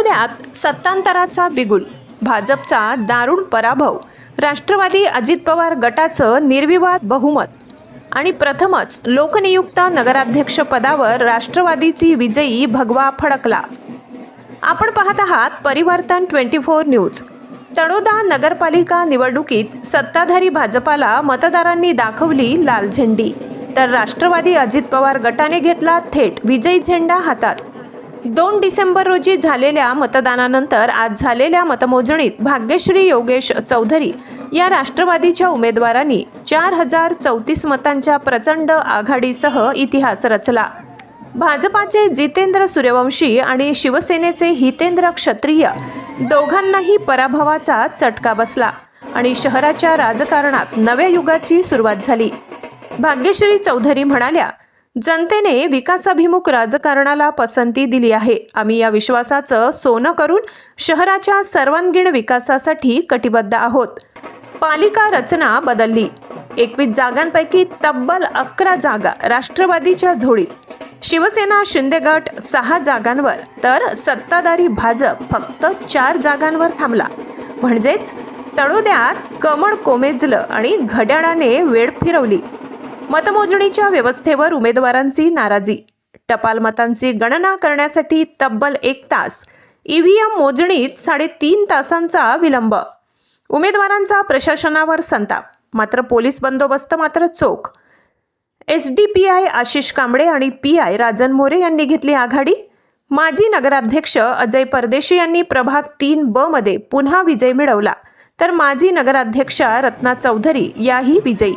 तळोद्यात सत्तांतराचा बिगुल, भाजपचा दारुण पराभव, राष्ट्रवादी अजित पवार गटाचं निर्विवाद बहुमत आणि प्रथमच लोकनियुक्त नगराध्यक्ष पदावर राष्ट्रवादीची विजयी भगवा फडकला। आपण पाहत आहात परिवर्तन 24 न्यूज। तळोदा नगरपालिका निवडणुकीत सत्ताधारी भाजपाला मतदारांनी दाखवली लाल झेंडी, तर राष्ट्रवादी अजित पवार गटाने घेतला थेट विजयी झेंडा हातात। 2 डिसेंबर रोजी झालेल्या मतदानानंतर आज झालेल्या मतमोजणीत भाग्यश्री योगेश चौधरी या राष्ट्रवादीच्या उमेदवारांनी 4034 मतांच्या प्रचंड आघाडीसह इतिहास रचला। भाजपाचे जितेंद्र सूर्यवंशी आणि शिवसेनेचे हितेंद्र क्षत्रिय दोघांनाही पराभवाचा चटका बसला आणि शहराच्या राजकारणात नव्या युगाची सुरुवात झाली। भाग्यश्री चौधरी म्हणाल्या, जनतेने विकासाभिमुख राजकारणाला पसंती दिली आहे। आम्ही या विश्वासाचं सोनं करून शहराच्या सर्वांगीण विकासासाठी कटिबद्ध आहोत। पालिका रचना बदलली। 21 जागांपैकी तब्बल 11 जागा राष्ट्रवादीच्या झोळीत। शिवसेना शिंदे गट 6 जागांवर तर सत्ताधारी भाजप फक्त 4 जागांवर थांबला। म्हणजेच तळोद्यात कमळ कोमेजलं आणि घड्याळाने वेळ फिरवली। मतमोजणीच्या व्यवस्थेवर उमेदवारांची नाराजी। टपाल मतांची गणना करण्यासाठी तब्बल 1 तास, ईव्हीएम मोजणीत 3.5 तासांचा विलंब। उमेदवारांचा प्रशासनावर संताप, मात्र पोलीस बंदोबस्त मात्र चोख। एसडीपीआय आशिष कांबळे आणि पीआय राजन मोरे यांनी घेतली आघाडी। माजी नगराध्यक्ष अजय परदेशी यांनी प्रभाग 3 ब मध्ये पुन्हा विजय मिळवला, तर माजी नगराध्यक्षा रत्ना चौधरी याही विजयी।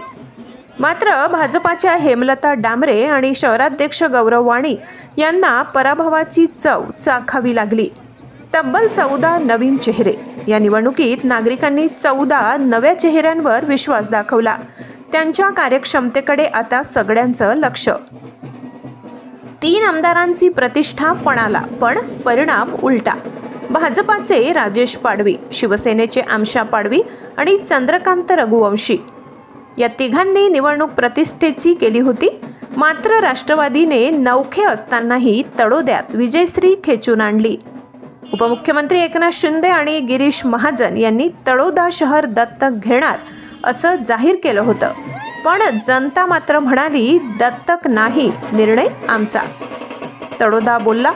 मात्र भाजपाच्या हेमलता डांबरे आणि शहराध्यक्ष गौरव वाणी यांना पराभवाची चव चाखावी लागली। तब्बल 14 नवीन चेहरे। या निवडणुकीत नागरिकांनी 14 नव्या चेहऱ्यांवर विश्वास दाखवला। त्यांच्या कार्यक्षमतेकडे आता सगळ्यांचं लक्ष। 3 आमदारांची प्रतिष्ठा पणाला, पण परिणाम उलटा। भाजपाचे राजेश पाडवी, शिवसेनेचे आमशा पाडवी आणि चंद्रकांत रघुवंशी या तिघांनी निवडणूक प्रतिष्ठेची केली होती। मात्र राष्ट्रवादीने नौखे असतानाही तळोद्यात विजयश्री खेचून आणली। उपमुख्यमंत्री एकनाथ शिंदे आणि गिरीश महाजन यांनी तळोदा शहर दत्तक घेणार असं जाहीर केलं होतं, पण जनता मात्र म्हणाली दत्तक नाही, निर्णय आमचा। तळोदा बोलला,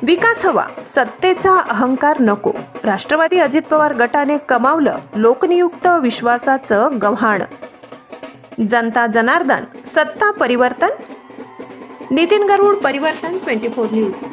विकास हवा, सत्तेचा अहंकार नको। राष्ट्रवादी अजित पवार गटाने कमावलं लोकनियुक्त विश्वासाचं गव्हाण। जनता जनार्दन, सत्ता परिवर्तन। नितीन गरुड, परिवर्तन 24 न्यूज।